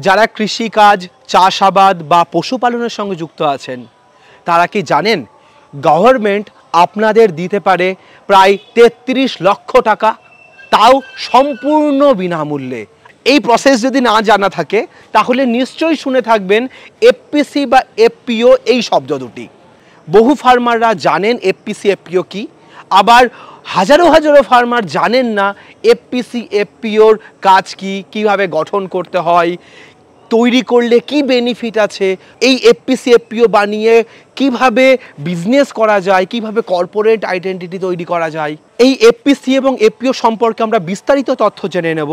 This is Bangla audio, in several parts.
যারা কৃষিকাজ, চাষাবাদ বা পশুপালনের সঙ্গে যুক্ত আছেন তারা কি জানেন গভর্নমেন্ট আপনাদের দিতে পারে প্রায় ৩৩ লক্ষ টাকা, তাও সম্পূর্ণ বিনামূল্যে। এই প্রসেস যদি না জানা থাকে তাহলে নিশ্চয়ই শুনে থাকবেন এফপিসি বা এফপিও এই শব্দ দুটি। বহু ফার্মাররা জানেন এফপিসি এফপিও কি, আবার হাজারো হাজারো ফার্মার জানেন না এফপিসি এফপিওর কাজ কি, কিভাবে গঠন করতে হয়, তৈরি করলে কি বেনিফিট আছে, এই এফপিসি এফপিও বানিয়ে কিভাবে বিজনেস করা যায়, কিভাবে কর্পোরেট আইডেন্টিটি তৈরি করা যায়। এই এফপিসি এবং এফপিও সম্পর্কে আমরা বিস্তারিত তথ্য জেনে নেব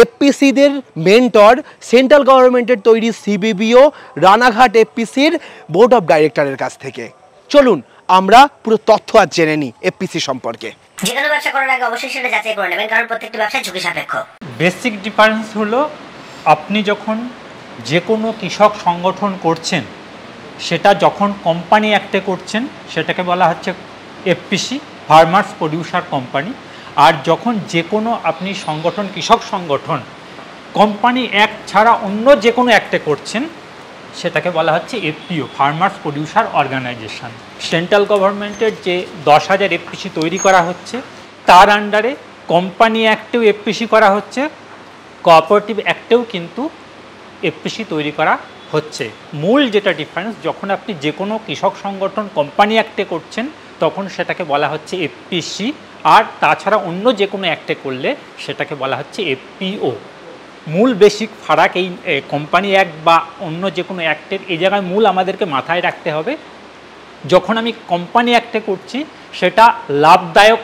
এফপিসিদের মেন্টর সেন্ট্রাল গভর্নমেন্টের তৈরি সিবিবিও রানাঘাট এফপিসির বোর্ড অফ ডাইরেক্টরের কাছ থেকে। চলুন আমরা পুরো তথ্য আজ জেনে নিই এফপিসি সম্পর্কে। যে কোনো ব্যবসা করার আগে অবশ্যই সেটা যাচাই করে নেবেন, কারণ প্রত্যেকটি ব্যবসা ঝুঁকি সাপেক্ষ। বেসিক ডিফারেন্স হলো আপনি যখন যে কোনো কৃষক সংগঠন করছেন সেটা যখন কোম্পানি অ্যাক্টে করছেন সেটাকে বলা হচ্ছে এফপিসি, ফার্মার্স প্রডিউসার কোম্পানি। আর যখন যে কোনো আপনি সংগঠন, কৃষক সংগঠন কোম্পানি অ্যাক্ট ছাড়া অন্য যে কোনো অ্যাক্টে করছেন সেটাকে বলা হচ্ছে FPO, farmers producer organisation. Central গভর্নমেন্টের যে 10,000 এফপিসি তৈরি করা হচ্ছে তার আন্ডারে কোম্পানি অ্যাক্টেও এফপিসি করা হচ্ছে, কোঅপারেটিভ অ্যাক্টেও কিন্তু এফপিসি তৈরি করা হচ্ছে। মূল যেটা ডিফারেন্স, যখন আপনি যে কোনো কৃষক সংগঠন কোম্পানি অ্যাক্টে করছেন তখন সেটাকে বলা হচ্ছে এফপিসি, আর তাছাড়া অন্য যে কোনো অ্যাক্টে করলে সেটাকে বলা হচ্ছে এফপিও। মূল বেসিক ফারাক এই কোম্পানি অ্যাক্ট বা অন্য যে কোনো অ্যাক্টের, এই জায়গায় মূল আমাদেরকে মাথায় রাখতে হবে যখন আমি কোম্পানি অ্যাক্টে করছি সেটা লাভদায়ক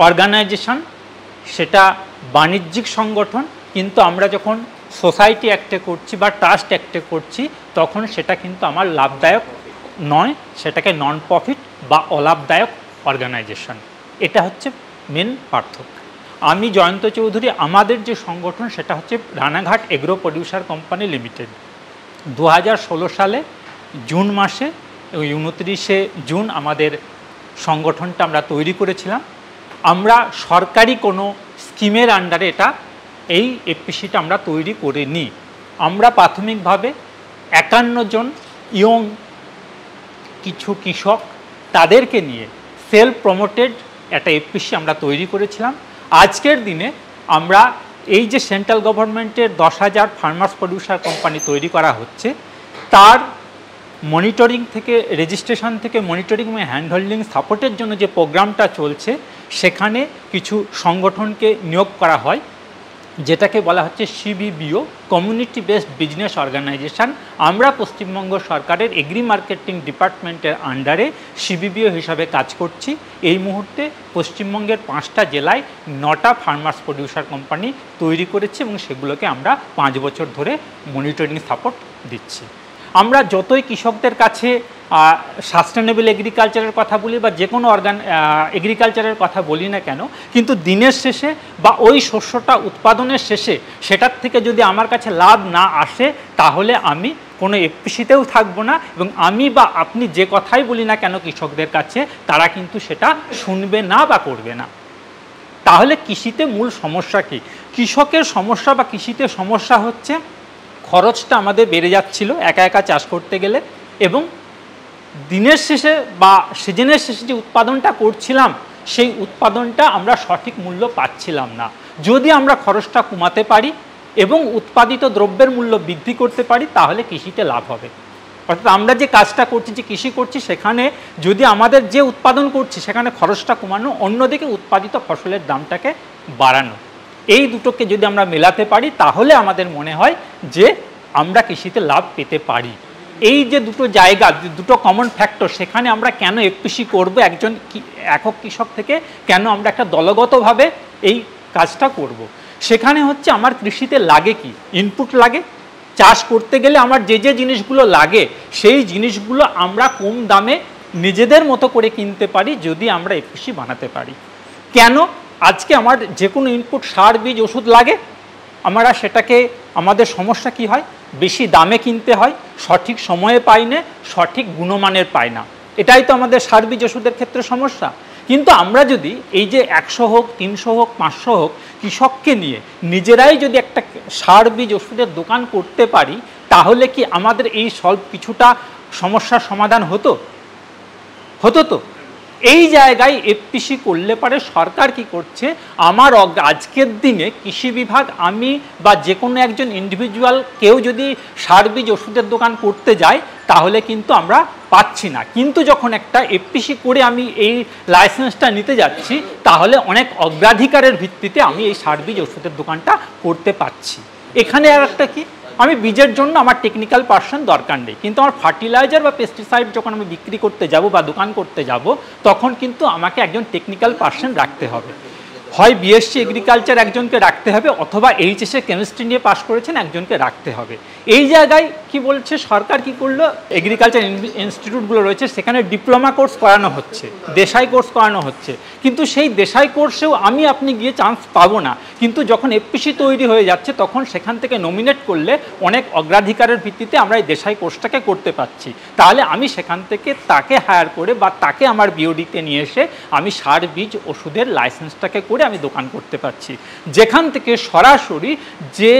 অর্গানাইজেশন, সেটা বাণিজ্যিক সংগঠন। কিন্তু আমরা যখন সোসাইটি অ্যাক্টে করছি বা ট্রাস্ট অ্যাক্টে করছি তখন সেটা কিন্তু আমার লাভদায়ক নয়, সেটাকে নন প্রফিট বা অলাভদায়ক অর্গানাইজেশন। এটা হচ্ছে মেন পার্থক্য। আমি জয়ন্ত চৌধুরী, আমাদের যে সংগঠন সেটা হচ্ছে Ranaghat agro producer company limited. 2016 সালে জুন মাসে, 29শে জুন আমাদের সংগঠনটা আমরা তৈরি করেছিলাম। আমরা সরকারি কোনো স্কিমের আন্ডারে এই এফপিসিটা আমরা তৈরি করে নিই। আমরা প্রাথমিকভাবে 51 জন ইয়ং কিছু কৃষক তাদেরকে নিয়ে সেলফ প্রমোটেড একটা এফপিসি আমরা তৈরি করেছিলাম। আজকের দিনে আমরা এই যে সেন্ট্রাল গভর্নমেন্টের 10,000 ফার্মার্স প্রডিউসার কোম্পানি তৈরি করা হচ্ছে তার মনিটরিং থেকে, রেজিস্ট্রেশন থেকে মনিটরিং এবং হ্যান্ডহোল্ডিং সাপোর্টের জন্য যে প্রোগ্রামটা চলছে সেখানে কিছু সংগঠনকে নিয়োগ করা হয়, যেটাকে বলা হচ্ছে সিবিবিও, কমিউনিটি বেসড বিজনেস অর্গানাইজেশন। আমরা পশ্চিমবঙ্গ সরকারের এগ্রি মার্কেটিং ডিপার্টমেন্টের আন্ডারে সিবিবিও হিসাবে কাজ করছি। এই মুহূর্তে পশ্চিমবঙ্গের 5টা জেলায় 9টা ফার্মার্স প্রডিউসার কোম্পানি তৈরি করেছি এবং সেগুলোকে আমরা 5 বছর ধরে মনিটরিং সাপোর্ট দিচ্ছি। আমরা যতই কৃষকদের কাছে সাস্টেনেবল এগ্রিকালচারের কথা বলি বা যে কোনো এগ্রিকালচারের কথা বলি না কেন, কিন্তু দিনের শেষে বা ওই শস্যটা উৎপাদনের শেষে সেটার থেকে যদি আমার কাছে লাভ না আসে তাহলে আমি কোনো এফপিসিতেও থাকবো না, এবং আমি বা আপনি যে কথাই বলি না কেন কৃষকদের কাছে তারা কিন্তু সেটা শুনবে না বা করবে না। তাহলে কৃষিতে মূল সমস্যা কি? কৃষকের সমস্যা বা কৃষিতে সমস্যা হচ্ছে খরচটা আমাদের বেড়ে যাচ্ছিল একা একা চাষ করতে গেলে, এবং দিনের শেষে বা সিজনের শেষে যে উৎপাদনটা করছিলাম সেই উৎপাদনটা আমরা সঠিক মূল্য পাচ্ছিলাম না। যদি আমরা খরচটা কমাতে পারি এবং উৎপাদিত দ্রব্যের মূল্য বৃদ্ধি করতে পারি তাহলে কৃষিতে লাভ হবে। অর্থাৎ আমরা যে কাজটা করছি, যে কৃষি করছি, সেখানে যদি আমাদের যে উৎপাদন করছি সেখানে খরচটা কমানো, অন্যদিকে উৎপাদিত ফসলের দামটাকে বাড়ানো, এই দুটোকে যদি আমরা মেলাতে পারি তাহলে আমাদের মনে হয় যে আমরা কৃষিতে লাভ পেতে পারি। এই যে দুটো জায়গা, দুটো কমন ফ্যাক্টর, সেখানে আমরা কেন এফপিসি করব একজন একক কৃষক থেকে, কেন আমরা একটা দলগতভাবে এই কাজটা করব? সেখানে হচ্ছে আমার কৃষিতে লাগে কি, ইনপুট লাগে। চাষ করতে গেলে আমার যে যে জিনিসগুলো লাগে সেই জিনিসগুলো আমরা কম দামে নিজেদের মতো করে কিনতে পারি যদি আমরা এফপিসি বানাতে পারি। কেন? আজকে আমার যে কোনো ইনপুট, সার, বীজ, ওষুধ লাগে, আমরা সেটাকে, আমাদের সমস্যা কি হয়, বেশি দামে কিনতে হয়, সঠিক সময়ে পাই না, সঠিক গুণমানের পাই না। এটাই তো আমাদের সার, বীজ, ওষুধের ক্ষেত্রে সমস্যা। কিন্তু আমরা যদি এই যে 100 হোক 300 হোক 500 হোক কৃষককে নিয়ে নিজেরাই যদি একটা সার বীজ ওষুধের দোকান করতে পারি, তাহলে কি আমাদের এই কিছুটা সমস্যার সমাধান হতো? তো এই জায়গায় এফপিসি করলে পারে সরকার কি করছে, আমার আজকের দিনে কৃষি বিভাগ আমি বা যে কোনো একজন ইন্ডিভিজুয়াল কেউ যদি সার বীজ ওষুধের দোকান করতে যায় তাহলে কিন্তু আমরা পাচ্ছি না। কিন্তু যখন একটা এফপিসি করে আমি এই লাইসেন্সটা নিতে যাচ্ছি, তাহলে অনেক অগ্রাধিকারের ভিত্তিতে আমি এই সার বীজ ওষুধের দোকানটা করতে পারছি। এখানে আর একটা কি, আমি বীজের জন্য আমার টেকনিক্যাল পার্সন দরকার নেই, কিন্তু আমার ফার্টিলাইজার বা পেস্টিসাইড যখন আমি বিক্রি করতে যাব বা দোকান করতে যাব, তখন কিন্তু আমাকে একজন টেকনিক্যাল পার্সন রাখতে হবে। হয় বিএসসি এগ্রিকালচার একজনকে রাখতে হবে, অথবা এইচএসএ কেমিস্ট্রি নিয়ে পাশ করেছেন একজনকে রাখতে হবে। এই জায়গায় কি বলছে সরকার, কি করলো, এগ্রিকালচার ইনস্টিটিউটগুলো রয়েছে সেখানে ডিপ্লোমা কোর্স করানো হচ্ছে, দেশাই কোর্স করানো হচ্ছে, কিন্তু সেই দেশাই কোর্সেও আপনি গিয়ে চান্স পাবো না। কিন্তু যখন এফপিসি তৈরি হয়ে যাচ্ছে তখন সেখান থেকে নমিনেট করলে অনেক অগ্রাধিকারের ভিত্তিতে আমরা এই দেশাই কোর্সটাকে করতে পারছি। তাহলে আমি সেখান থেকে তাকে হায়ার করে বা তাকে আমার বিওডিতে নিয়ে এসে আমি সার বীজ ওষুধের লাইসেন্সটাকে করে আমি দোকান করতে পারছি। যেখান থেকে সরাসরি যে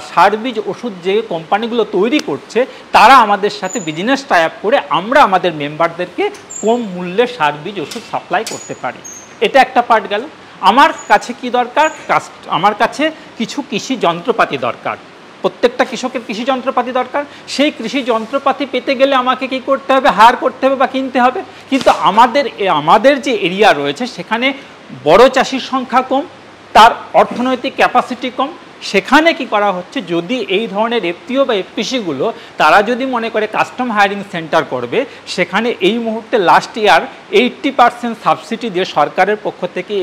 সার বীজ ওষুধ যে কোম্পানিগুলো তৈরি করছে তারা আমাদের সাথে বিজনেস টাই আপ করে আমরা আমাদের মেম্বারদেরকে কম মূল্যে সার বীজ ওষুধ সাপ্লাই করতে পারি। এটা একটা পার্ট গেল। আমার কাছে কি দরকার, আমার কাছে কিছু কৃষি যন্ত্রপাতি দরকার। প্রত্যেকটা কৃষকের কৃষি যন্ত্রপাতি দরকার। সেই কৃষি যন্ত্রপাতি পেতে গেলে আমাকে কি করতে হবে, হায়ার করতে হবে বা কিনতে হবে। কিন্তু আমাদের যে এরিয়া রয়েছে সেখানে বড় চাষির সংখ্যা কম, তার অর্থনৈতিক ক্যাপাসিটি কম। সেখানে কি করা হচ্ছে, যদি এই ধরনের এফপিও বা এফপিসিগুলো তারা যদি মনে করে কাস্টম হায়ারিং সেন্টার করবে, সেখানে এই মুহূর্তে লাস্ট ইয়ার 80% সাবসিডি দিয়ে সরকারের পক্ষ থেকে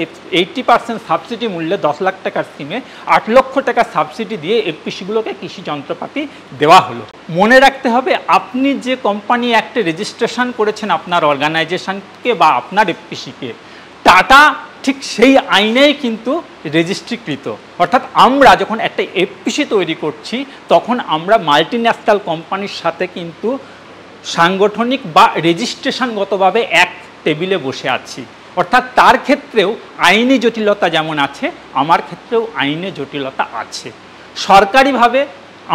80% সাবসিডি মূল্যে 10 লাখ টাকার স্কিমে 8 লক্ষ টাকা সাবসিডি দিয়ে এফপিসিগুলোকে কৃষি যন্ত্রপাতি দেওয়া হলো। মনে রাখতে হবে, আপনি যে কোম্পানি একটা রেজিস্ট্রেশন করেছেন আপনার অর্গানাইজেশনকে বা আপনার এফপিসিকে, টাটা ঠিক সেই আইনেই কিন্তু রেজিস্ট্রিকৃত। অর্থাৎ আমরা যখন একটা এফপিসি তৈরি করছি তখন আমরা মাল্টিন্যাশনাল কোম্পানির সাথে কিন্তু সাংগঠনিক বা রেজিস্ট্রেশনগতভাবে এক টেবিলে বসে আছি। অর্থাৎ তার ক্ষেত্রেও আইনি জটিলতা যেমন আছে, আমার ক্ষেত্রেও আইনি জটিলতা আছে। সরকারিভাবে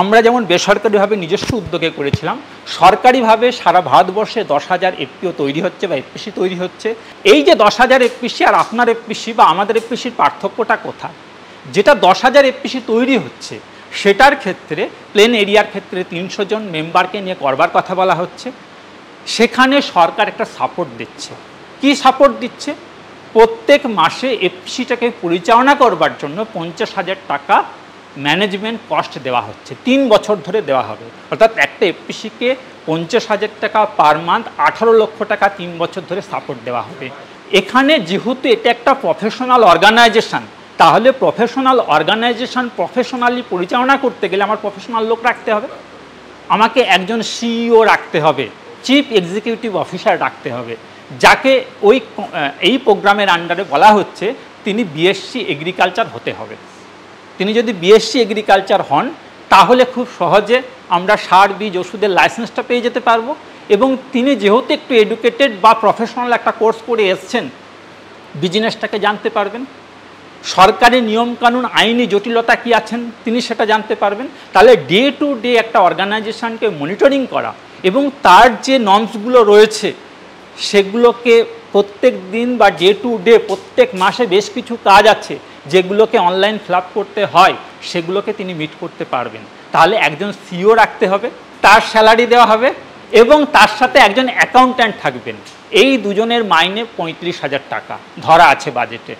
আমরা যেমন বেসরকারিভাবে নিজস্ব উদ্যোগে করেছিলাম, সরকারিভাবে সারা ভারতবর্ষে 10,000 এফপিও তৈরি হচ্ছে বা এফপিসি তৈরি হচ্ছে। এই যে 10,000 এফপিসি আর আপনার এফপিসি বা আমাদের এফপিসির পার্থক্যটা কোথায়? যেটা 10,000 এফপিসি তৈরি হচ্ছে সেটার ক্ষেত্রে প্লেন এরিয়ার ক্ষেত্রে 300 জন মেম্বারকে নিয়ে করবার কথা বলা হচ্ছে। সেখানে সরকার একটা সাপোর্ট দিচ্ছে। কি সাপোর্ট দিচ্ছে? প্রত্যেক মাসে এফপিসিটাকে পরিচালনা করবার জন্য 50,000 টাকা ম্যানেজমেন্ট কস্ট দেওয়া হচ্ছে, 3 বছর ধরে দেওয়া হবে। অর্থাৎ একটা এফপিসিকে 50,000 টাকা পার মান্থ, 18 লক্ষ টাকা 3 বছর ধরে সাপোর্ট দেওয়া হবে। এখানে যেহেতু এটা একটা প্রফেশনাল অর্গানাইজেশন, তাহলে প্রফেশনাল অর্গানাইজেশন প্রফেশনালি পরিচালনা করতে গেলে আমার প্রফেশনাল লোক রাখতে হবে। আমাকে একজন সিইও রাখতে হবে, চিফ এক্সিকিউটিভ অফিসার রাখতে হবে, যাকে এই প্রোগ্রামের আন্ডারে বলা হচ্ছে তিনি বিএসসি এগ্রিকালচার হতে হবে। তিনি যদি বিএসসি এগ্রিকালচার হন তাহলে খুব সহজে আমরা সার বীজ ওষুধের লাইসেন্সটা পেয়ে যেতে পারবো। এবং তিনি যেহেতু একটু এডুকেটেড বা প্রফেশনাল একটা কোর্স করে এসছেন, বিজনেসটাকে জানতে পারবেন, সরকারি নিয়মকানুন আইনি জটিলতা কি আছেন তিনি সেটা জানতে পারবেন। তাহলে ডে টু ডে একটা অর্গানাইজেশনকে মনিটরিং করা এবং তার যে নর্মসগুলো রয়েছে সেগুলোকে প্রত্যেক দিন বা ডে টু ডে প্রত্যেক মাসে বেশ কিছু কাজ আছে যেগুলোকে অনলাইন ফিল আপ করতে হয়, সেগুলোকে তিনি মিট করতে পারবেন। তাহলে একজন সিইও রাখতে হবে, তার স্যালারি দেওয়া হবে এবং তার সাথে একজন অ্যাকাউন্ট্যান্ট থাকবেন। এই দুজনের মাইনে 35,000 টাকা ধরা আছে বাজেটে।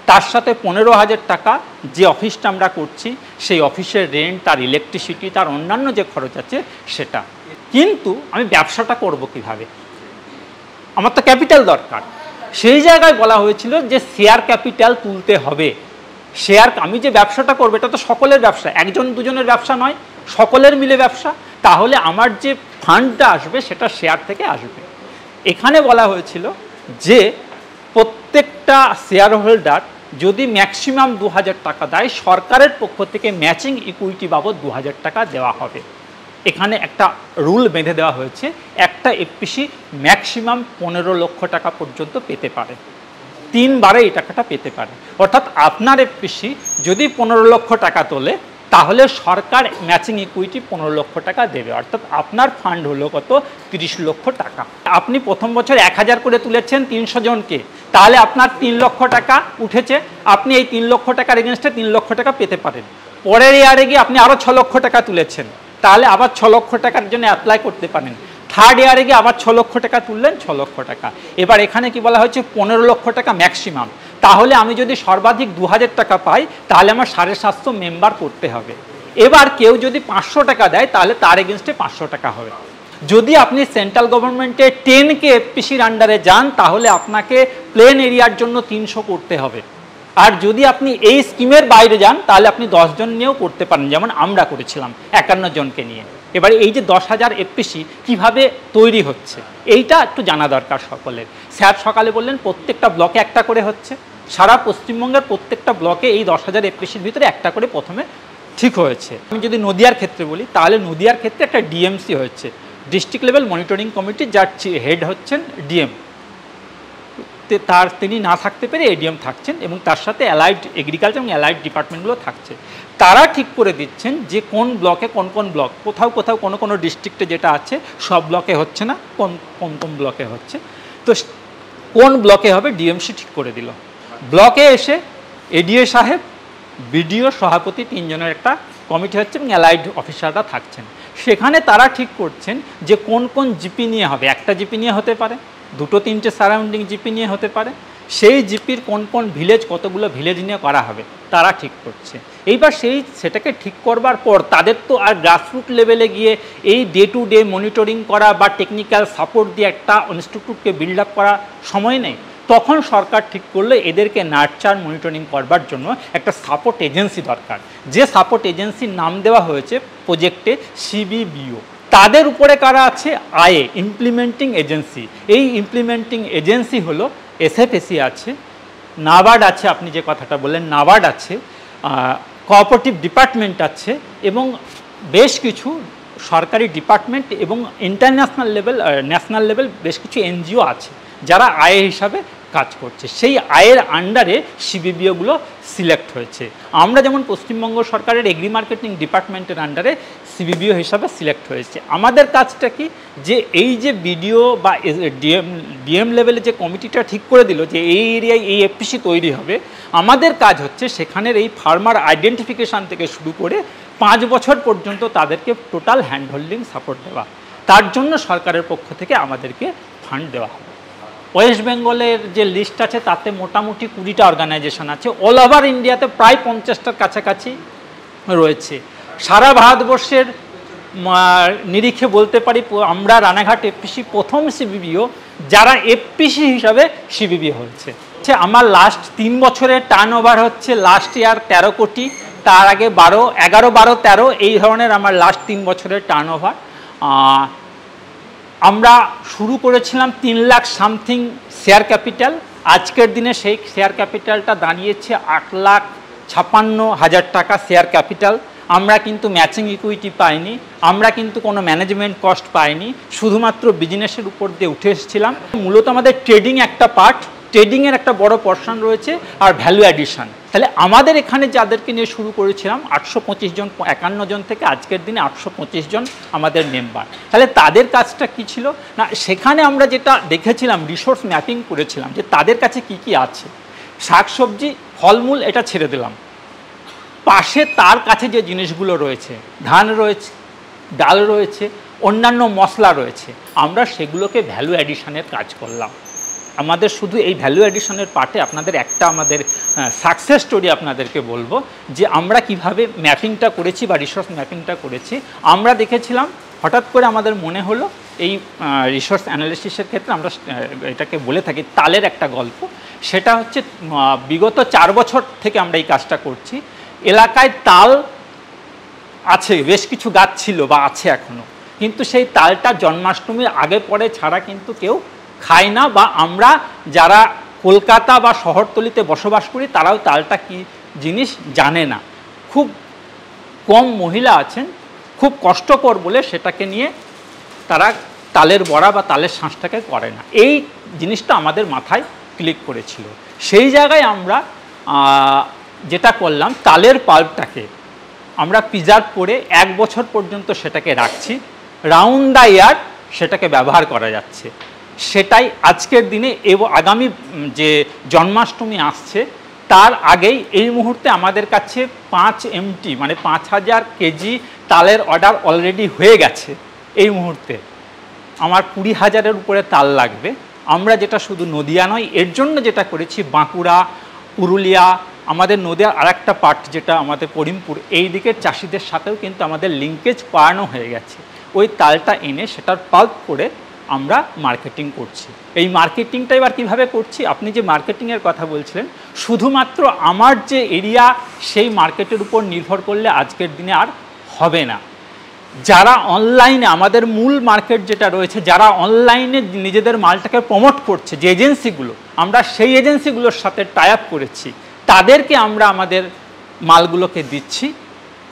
তার সাথে 15,000 টাকা যে অফিসটা আমরা করছি সেই অফিসের রেন্ট, তার ইলেকট্রিসিটি, তার অন্যান্য যে খরচ আছে সেটা। কিন্তু আমি ব্যবসাটা করব কিভাবে? আমার তো ক্যাপিটাল দরকার। সেই জায়গায় বলা হয়েছিল যে শেয়ার ক্যাপিটাল তুলতে হবে। আমি যে ব্যবসাটা করবো এটা তো সকলের ব্যবসা, একজন দুজনের ব্যবসা নয়, সকলের মিলে ব্যবসা। তাহলে আমার যে ফান্ডটা আসবে সেটা শেয়ার থেকে আসবে। এখানে বলা হয়েছিল যে প্রত্যেকটা শেয়ার হোল্ডার যদি ম্যাক্সিমাম 2,000 টাকা দেয়, সরকারের পক্ষ থেকে ম্যাচিং ইকুইটি বাবদ 2,000 টাকা দেওয়া হবে। এখানে একটা রুল বেঁধে দেওয়া হয়েছে, একটা এফপিসি ম্যাক্সিমাম 15 লক্ষ টাকা পর্যন্ত পেতে পারে। 3 বারে এই টাকাটা পেতে পারে। অর্থাৎ আপনার এফপিসি যদি 15 লক্ষ টাকা তোলে, তাহলে সরকার ম্যাচিং ইকুইটি 15 লক্ষ টাকা দেবে। অর্থাৎ আপনার ফান্ড হলো কত? 30 লক্ষ টাকা। আপনি প্রথম বছর 1000 করে তুলেছেন 300 জনকে, তাহলে আপনার 3 লক্ষ টাকা উঠেছে। আপনি এই 3 লক্ষ টাকার এগেনস্টে 3 লক্ষ টাকা পেতে পারেন। পরের ইয়ারে গিয়ে আপনি আরও 6 লক্ষ টাকা তুলেছেন, তাহলে আবার 6 লক্ষ টাকার জন্য অ্যাপ্লাই করতে পারেন। থার্ড ইয়ারে গিয়ে আবার 6 লক্ষ টাকা তুললেন, 6 লক্ষ টাকা। এবার এখানে কি বলা হয়েছে? 15 লক্ষ টাকা ম্যাক্সিমাম। তাহলে আমি যদি সর্বাধিক 2000 টাকা পাই, তাহলে আমার 750 মেম্বার করতে হবে। এবার কেউ যদি 500 টাকা দেয়, তাহলে তার এগেনস্টে 500 টাকা হবে। যদি আপনি সেন্ট্রাল গভর্নমেন্টে 10K এফপিসির আন্ডারে যান, তাহলে আপনাকে প্লেন এরিয়ার জন্য 300 করতে হবে। আর যদি আপনি এই স্কিমের বাইরে যান, তাহলে আপনি 10 জন নিয়েও করতে পারেন, যেমন আমরা করেছিলাম 51 জনকে নিয়ে। এবারে এই যে 10,000 এফপিসি কীভাবে তৈরি হচ্ছে, এইটা একটু জানা দরকার সকলের। স্যার সকালে বললেন প্রত্যেকটা ব্লকে একটা করে হচ্ছে। সারা পশ্চিমবঙ্গের প্রত্যেকটা ব্লকে এই 10,000 এফপিসির ভিতরে একটা করে প্রথমে ঠিক হয়েছে। আমি যদি নদিয়ার ক্ষেত্রে বলি, তাহলে নদিয়ার ক্ষেত্রে একটা ডিএমসি হয়েছে, ডিস্ট্রিক্ট লেভেল মনিটরিং কমিটি, যার হেড হচ্ছেন ডিএম। তিনি না থাকতে পেরে এডিএম থাকছেন, এবং তার সাথে অ্যালাইড এগ্রিকালচার এবং অ্যালাইড ডিপার্টমেন্টগুলো থাকছে। তারা ঠিক করে দিচ্ছেন যে কোন ব্লকে কোন কোন ব্লক, কোথাও কোথাও কোনো কোনো ডিস্ট্রিক্টে যেটা আছে সব ব্লকে হচ্ছে না, কোন কোন কোন ব্লকে হচ্ছে। তো কোন ব্লকে হবে ডিএমসি ঠিক করে দিল। ব্লকে এসে এডিএ সাহেব, বিডিও, সভাপতি 3 জনের একটা কমিটি হচ্ছে, এবং অ্যালাইড অফিসাররা থাকছেন। সেখানে তারা ঠিক করছেন যে কোন কোন জিপি নিয়ে হবে। একটা জিপি নিয়ে হতে পারে, 2-3টে সারাউন্ডিং জিপি নিয়ে হতে পারে। সেই জিপির কোন কোন ভিলেজ, কতগুলো ভিলেজ নিয়ে করা হবে, তারা ঠিক করছে। এইবার সেটাকে ঠিক করবার পর তাদের তো আর গ্রাসরুট লেভেলে গিয়ে এই ডে টু ডে মনিটরিং করা বা টেকনিক্যাল সাপোর্ট দিয়ে একটা ইনস্টিটিউটকে বিল্ড আপ করা সময় নেই। তখন সরকার ঠিক করলে এদেরকে নার্চার মনিটরিং করবার জন্য একটা সাপোর্ট এজেন্সি দরকার। যে সাপোর্ট এজেন্সির নাম দেওয়া হয়েছে প্রজেক্টে সিবিবিও। তাদের উপরে কারা আছে? IA, implementing agency. এই ইমপ্লিমেন্টিং এজেন্সি হলো এসএফএসি আছে, নাবার্ড আছে, আপনি যে কথাটা বললেন নাবার্ড আছে, কোঅপারেটিভ ডিপার্টমেন্ট আছে, এবং বেশ কিছু সরকারি ডিপার্টমেন্ট এবং ইন্টারন্যাশনাল লেভেল, ন্যাশনাল লেভেল বেশ কিছু এনজিও আছে যারা আইএ হিসাবে কাজ করছে। সেই আয়ের আন্ডারে সিবিবিওগুলো সিলেক্ট হয়েছে। আমরা যেমন পশ্চিমবঙ্গ সরকারের এগ্রি মার্কেটিং ডিপার্টমেন্টের আন্ডারে সিবিবিও হিসাবে সিলেক্ট হয়েছে। আমাদের কাজটা কি, যে এই যে বিডিও বা ডিএম লেভেলে যে কমিটিটা ঠিক করে দিল যে এই এরিয়ায় এই এফপিসি তৈরি হবে, আমাদের কাজ হচ্ছে সেখানের এই ফার্মার আইডেন্টিফিকেশান থেকে শুরু করে 5 বছর পর্যন্ত তাদেরকে টোটাল হ্যান্ড হোল্ডিং সাপোর্ট দেওয়া। তার জন্য সরকারের পক্ষ থেকে আমাদেরকে ফান্ড দেওয়া হবে। ওয়েস্ট বেঙ্গলের যে লিস্ট আছে তাতে মোটামুটি 20টা অর্গানাইজেশন আছে। অল ওভার ইন্ডিয়াতে প্রায় 50টার কাছাকাছি রয়েছে। সারা ভারতবর্ষের নিরিখে বলতে পারি আমরা রানাঘাট এফপিসি প্রথম সিবিবিও যারা এফপিসি হিসাবে সিবিবিও হয়েছে। আমার লাস্ট 3 বছরের টার্ন ওভার হচ্ছে লাস্ট ইয়ার 13 কোটি, তার আগে 11, 12, 13 এই ধরনের আমার লাস্ট 3 বছরের টার্ন ওভার। আমরা শুরু করেছিলাম 3 লাখ সামথিং শেয়ার ক্যাপিটাল। আজকের দিনে সেই শেয়ার ক্যাপিটালটা দাঁড়িয়েছে 8,56,000 টাকা শেয়ার ক্যাপিটাল। আমরা কিন্তু ম্যাচিং ইকুইটি পাইনি, আমরা কিন্তু কোনো ম্যানেজমেন্ট কস্ট পাইনি, শুধুমাত্র বিজনেসের উপর দিয়ে উঠে এসেছিলাম। মূলত আমাদের ট্রেডিং একটা পার্ট, ট্রেডিংয়ের একটা বড় পোর্শন রয়েছে, আর ভ্যালু অ্যাডিশন। তাহলে আমাদের এখানে যাদেরকে নিয়ে শুরু করেছিলাম 825 জন, 51 জন থেকে আজকের দিনে 825 জন আমাদের মেম্বার। তাহলে তাদের কাজটা কি ছিল না, সেখানে আমরা যেটা দেখেছিলাম রিসোর্স ম্যাপিং করেছিলাম যে তাদের কাছে কি কি আছে। শাকসবজি, ফলমূল এটা ছেড়ে দিলাম, পাশে তার কাছে যে জিনিসগুলো রয়েছে, ধান রয়েছে, ডাল রয়েছে, অন্যান্য মশলা রয়েছে, আমরা সেগুলোকে ভ্যালু অ্যাডিশনের কাজ করলাম। আমাদের শুধু এই ভ্যালু অ্যাডিশনের পার্টে আপনাদের একটা আমাদের সাকসেস স্টোরি আপনাদেরকে বলবো যে আমরা কিভাবে ম্যাপিংটা করেছি বা রিসোর্স ম্যাপিংটা করেছি। আমরা দেখেছিলাম, হঠাৎ করে আমাদের মনে হলো এই রিসোর্স অ্যানালিসিসের ক্ষেত্রে আমরা এটাকে বলে থাকি তালের একটা গল্প। সেটা হচ্ছে বিগত 4 বছর থেকে আমরা এই কাজটা করছি। এলাকায় তাল আছে, বেশ কিছু গাছ ছিল বা আছে এখনও, কিন্তু সেই তালটা জন্মাষ্টমীর আগে পরে ছাড়া কিন্তু কেউ খায় না, বা আমরা যারা কলকাতা বা শহরতলিতে বসবাস করি তারাও তালটা কি জিনিস জানে না। খুব কম মহিলা আছেন খুব কষ্টকর বলে সেটাকে নিয়ে তারা তালের বড়া বা তালের শাঁসটাকে করে না। এই জিনিসটা আমাদের মাথায় ক্লিক করেছিল। সেই জায়গায় আমরা যেটা করলাম, তালের পাল্পটাকে আমরা প্রিজার্ভ করে 1 বছর পর্যন্ত সেটাকে রাখছি, রাউন্ড দ্য ইয়ার সেটাকে ব্যবহার করা যাচ্ছে। সেটাই আজকের দিনে এবং আগামী যে জন্মাষ্টমী আসছে তার আগেই এই মুহূর্তে আমাদের কাছে 5 MT মানে 5000 কেজি তালের অর্ডার অলরেডি হয়ে গেছে। এই মুহূর্তে আমার 20,000-এর উপরে তাল লাগবে। আমরা যেটা শুধু নদিয়া নয়, এর জন্য যেটা করেছি বাঁকুড়া, পুরুলিয়া, আমাদের নদিয়ার আরেকটা পার্ট যেটা আমাদের করিমপুর, এই দিকের চাষিদের সাথেও কিন্তু আমাদের লিঙ্কেজ করানো হয়ে গেছে। ওই তালটা এনে সেটার পাল্প করে আমরা মার্কেটিং করছি। এই মার্কেটিংটা এবার কীভাবে করছি, আপনি যে মার্কেটিংয়ের কথা বলছিলেন, শুধুমাত্র আমার যে এরিয়া সেই মার্কেটের উপর নির্ভর করলে আজকের দিনে আর হবে না। যারা অনলাইনে, আমাদের মূল মার্কেট যেটা রয়েছে, যারা অনলাইনে নিজেদের মালটাকে প্রমোট করছে, যে এজেন্সিগুলো, আমরা সেই এজেন্সিগুলোর সাথে টাই আপ করেছি, তাদেরকে আমরা আমাদের মালগুলোকে দিচ্ছি।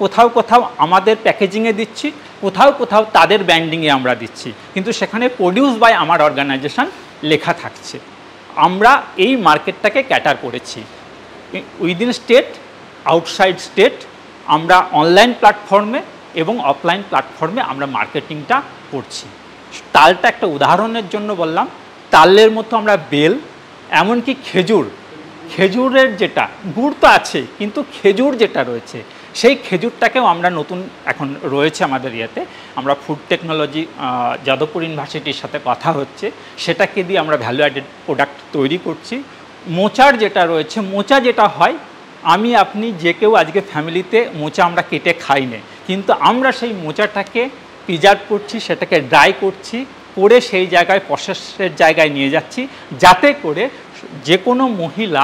কোথাও কোথাও আমাদের প্যাকেজিংয়ে দিচ্ছি, কোথাও কোথাও তাদের ব্র্যান্ডিংয়ে আমরা দিচ্ছি, কিন্তু সেখানে প্রডিউস বাই আমার অর্গানাইজেশন লেখা থাকছে। আমরা এই মার্কেটটাকে ক্যাটার করেছি উইদিন স্টেট, আউটসাইড স্টেট। আমরা অনলাইন প্ল্যাটফর্মে এবং অফলাইন প্ল্যাটফর্মে আমরা মার্কেটিংটা করছি। তালটা একটা উদাহরণের জন্য বললাম। তালের মতো আমরা বেল, এমনকি খেজুরের যেটা গুড় তো আছে, কিন্তু খেজুর যেটা রয়েছে সেই খেজুরটাকেও আমরা নতুন এখন রয়েছে আমাদের ইয়েতে, আমরা ফুড টেকনোলজি যাদবপুর ইউনিভার্সিটির সাথে কথা হচ্ছে, সেটাকে দিয়ে আমরা ভ্যালু অ্যাডেড প্রোডাক্ট তৈরি করছি। মোচার যেটা রয়েছে, মোচা যেটা হয়, আমি আপনি যে কেউ আজকে ফ্যামিলিতে মোচা আমরা কেটে খাই না, কিন্তু আমরা সেই মোচাটাকে প্রিজার্ভ করছি, সেটাকে ড্রাই করছি, করে সেই জায়গায় প্রসেসের জায়গায় নিয়ে যাচ্ছি, যাতে করে যে কোনো মহিলা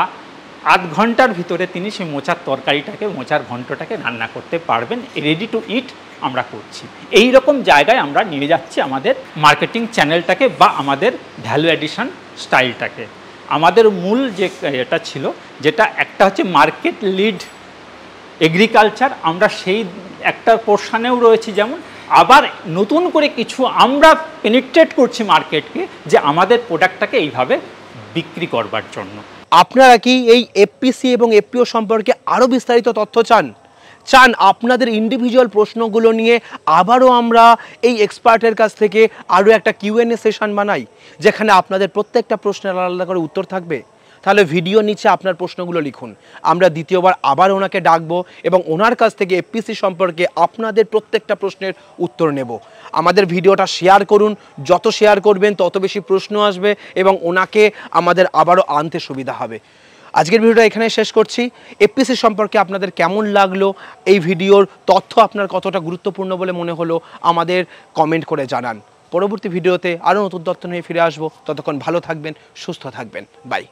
8 ঘন্টার ভিতরে তিনি সেই মোচার তরকারিটাকে, মোচার ঘন্টটাকে রান্না করতে পারবেন। রেডি টু ইট আমরা করছি। এই রকম জায়গায় আমরা নিয়ে যাচ্ছি আমাদের মার্কেটিং চ্যানেলটাকে বা আমাদের ভ্যালু অ্যাডিশন স্টাইলটাকে। আমাদের মূল যে এটা ছিল, যেটা একটা হচ্ছে মার্কেট লিড এগ্রিকালচার, আমরা সেই একটা পোর্শনেও রয়েছি। যেমন আবার নতুন করে কিছু আমরা পেনিট্রেট করছি মার্কেটকে, যে আমাদের প্রোডাক্টটাকে এইভাবে বিক্রি করবার জন্য। আপনারা কি এই এফপিসি এবং এফপিও সম্পর্কে আরও বিস্তারিত তথ্য চান আপনাদের ইন্ডিভিজুয়াল প্রশ্নগুলো নিয়ে আবারও আমরা এই এক্সপার্টের কাছ থেকে আরও একটা কিউএনএ সেশন বানাই, যেখানে আপনাদের প্রত্যেকটা প্রশ্নের আলাদা করে উত্তর থাকবে? তাহলে ভিডিও নিচে আপনার প্রশ্নগুলো লিখুন, আমরা দ্বিতীয়বার আবার ওনাকে ডাকবো এবং ওনার কাছ থেকে এফপিসি সম্পর্কে আপনাদের প্রত্যেকটা প্রশ্নের উত্তর নেব। আমাদের ভিডিওটা শেয়ার করুন, যত শেয়ার করবেন তত বেশি প্রশ্ন আসবে এবং ওনাকে আমাদের আবারও আনতে সুবিধা হবে। আজকের ভিডিওটা এখানে শেষ করছি। এফপিসি সম্পর্কে আপনাদের কেমন লাগলো, এই ভিডিওর তথ্য আপনার কতটা গুরুত্বপূর্ণ বলে মনে হলো, আমাদের কমেন্ট করে জানান। পরবর্তী ভিডিওতে আরও নতুন তথ্য নিয়ে ফিরে আসবো। ততক্ষণ ভালো থাকবেন, সুস্থ থাকবেন। বাই।